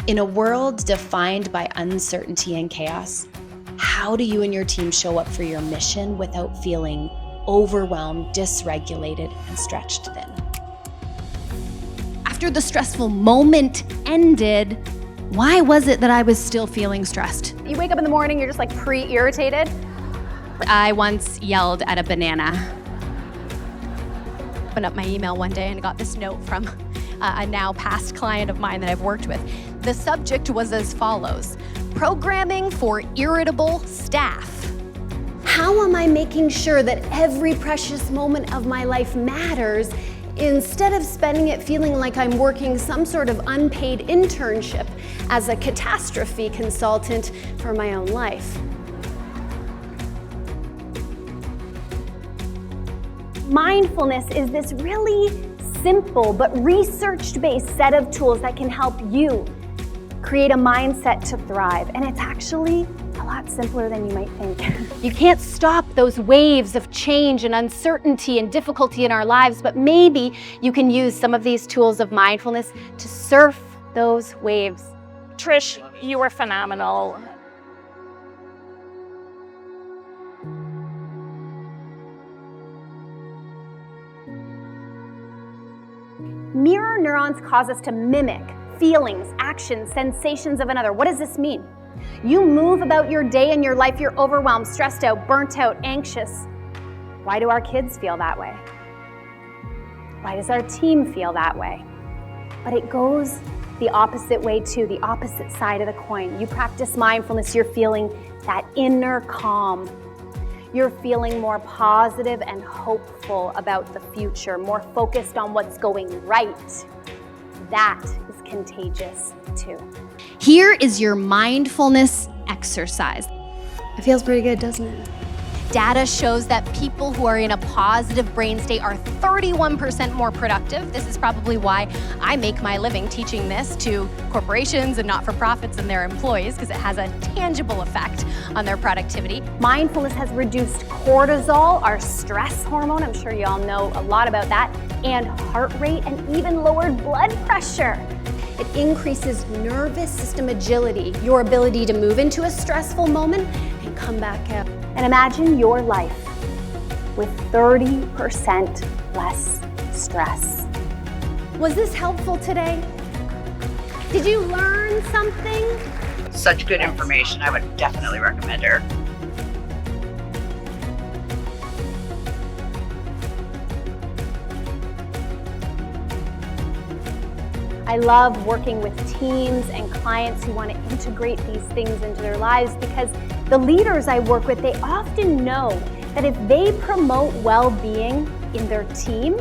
In a world defined by uncertainty and chaos, how do you and your team show up for your mission without feeling overwhelmed, dysregulated, and stretched thin? After the stressful moment ended, why was it that I was still feeling stressed? You wake up in the morning, you're just like pre-irritated. I once yelled at a banana. Opened up my email one day and got this note from a now past client of mine that I've worked with. The subject was as follows: programming for irritable staff. How am I making sure that every precious moment of my life matters instead of spending it feeling like I'm working some sort of unpaid internship as a catastrophe consultant for my own life? Mindfulness is this really simple but research-based set of tools that can help you create a mindset to thrive. And it's actually a lot simpler than you might think. You can't stop those waves of change and uncertainty and difficulty in our lives, but maybe you can use some of these tools of mindfulness to surf those waves. Trish, you were phenomenal. Mirror neurons cause us to mimic feelings, actions, sensations of another. What does this mean? You move about your day and your life, you're overwhelmed, stressed out, burnt out, anxious. Why do our kids feel that way? Why does our team feel that way? But it goes the opposite way too, the opposite side of the coin. You practice mindfulness, you're feeling that inner calm. You're feeling more positive and hopeful about the future, more focused on what's going right. That is contagious too. Here is your mindfulness exercise. It feels pretty good, doesn't it? Data shows that people who are in a positive brain state are 31% more productive. This is probably why I make my living teaching this to corporations and not-for-profits and their employees, because it has a tangible effect on their productivity. Mindfulness has reduced cortisol, our stress hormone. I'm sure you all know a lot about that, and heart rate, and even lowered blood pressure. It increases nervous system agility, your ability to move into a stressful moment and come back out. And imagine your life with 30% less stress. Was this helpful today? Did you learn something? Such good information. I would definitely recommend her. I love working with teams and clients who want to integrate these things into their lives, because the leaders I work with, they often know that if they promote well-being in their team,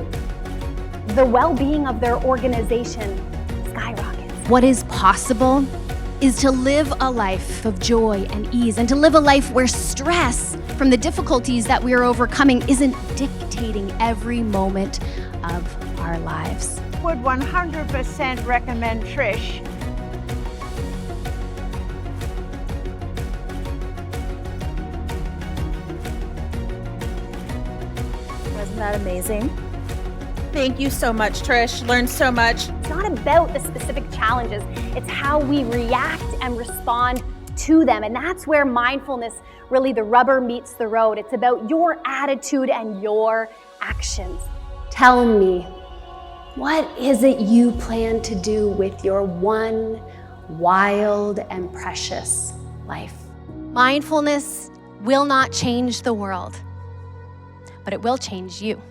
the well-being of their organization skyrockets. What is possible is to live a life of joy and ease, and to live a life where stress from the difficulties that we are overcoming isn't dictating every moment of our lives. Would 100% recommend Trish. Wasn't that amazing? Thank you so much, Trish. Learned so much. It's not about the specific challenges, it's how we react and respond to them. And that's where mindfulness, really the rubber meets the road. It's about your attitude and your actions. Tell me, what is it you plan to do with your one wild and precious life? Mindfulness will not change the world, but it will change you.